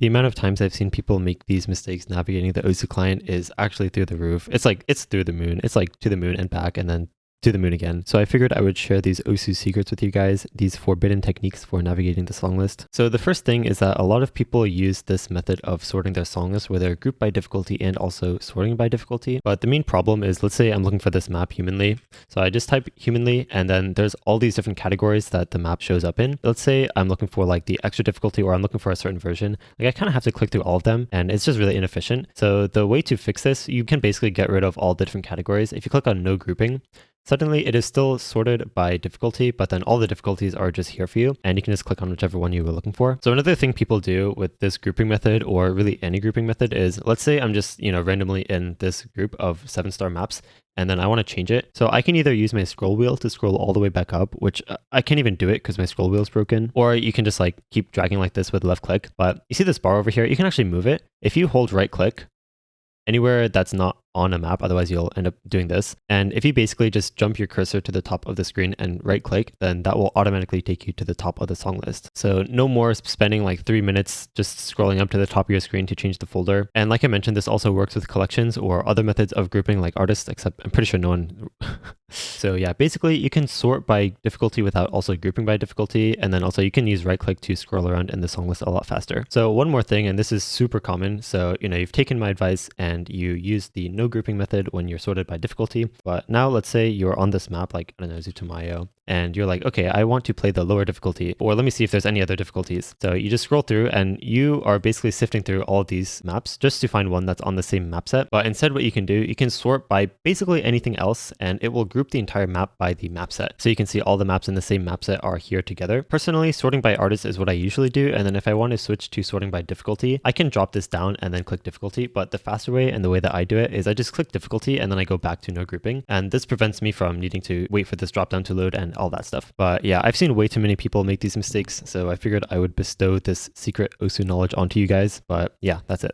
The amount of times I've seen people make these mistakes navigating the OSU client is actually through the roof. It's like, it's through the moon. It's like to the moon and back and then to the moon again. So I figured I would share these OSU secrets with you guys, these forbidden techniques for navigating the song list. So the first thing is that a lot of people use this method of sorting their song list where they're grouped by difficulty and also sorting by difficulty. But the main problem is, let's say I'm looking for this map humanly. So I just type humanly and then there's all these different categories that the map shows up in. Let's say I'm looking for like the extra difficulty or I'm looking for a certain version. Like I kind of have to click through all of them and it's just really inefficient. So the way to fix this, you can basically get rid of all the different categories. If you click on no grouping, suddenly it is still sorted by difficulty, but then all the difficulties are just here for you and you can just click on whichever one you were looking for. So another thing people do with this grouping method or really any grouping method is, let's say I'm just, randomly in this group of 7-star maps and then I want to change it. So I can either use my scroll wheel to scroll all the way back up, which I can't even do it because my scroll wheel is broken, or you can just like keep dragging like this with left click. But you see this bar over here, you can actually move it. If you hold right click anywhere that's not on a map, otherwise you'll end up doing this. And if you basically just jump your cursor to the top of the screen and right click, then that will automatically take you to the top of the song list. So no more spending like 3 minutes just scrolling up to the top of your screen to change the folder. And like I mentioned, this also works with collections or other methods of grouping like artists, except I'm pretty sure no one... So yeah, basically you can sort by difficulty without also grouping by difficulty. And then also you can use right click to scroll around in the song list a lot faster. So one more thing, and this is super common. So, you've taken my advice and you use the no grouping method when you're sorted by difficulty. But now let's say you're on this map, like, I don't know, Zutomayo, and you're like, okay, I want to play the lower difficulty, or let me see if there's any other difficulties. So you just scroll through and you are basically sifting through all of these maps just to find one that's on the same map set. But instead what you can do, you can sort by basically anything else and it will group the entire map by the map set. So you can see all the maps in the same map set are here together. Personally, sorting by artist is what I usually do. And then if I want to switch to sorting by difficulty, I can drop this down and then click difficulty. But the faster way and the way that I do it is I just click difficulty and then I go back to no grouping. And this prevents me from needing to wait for this drop down to load and all that stuff. But yeah, I've seen way too many people make these mistakes, so I figured I would bestow this secret OSU knowledge onto you guys. But yeah, that's it.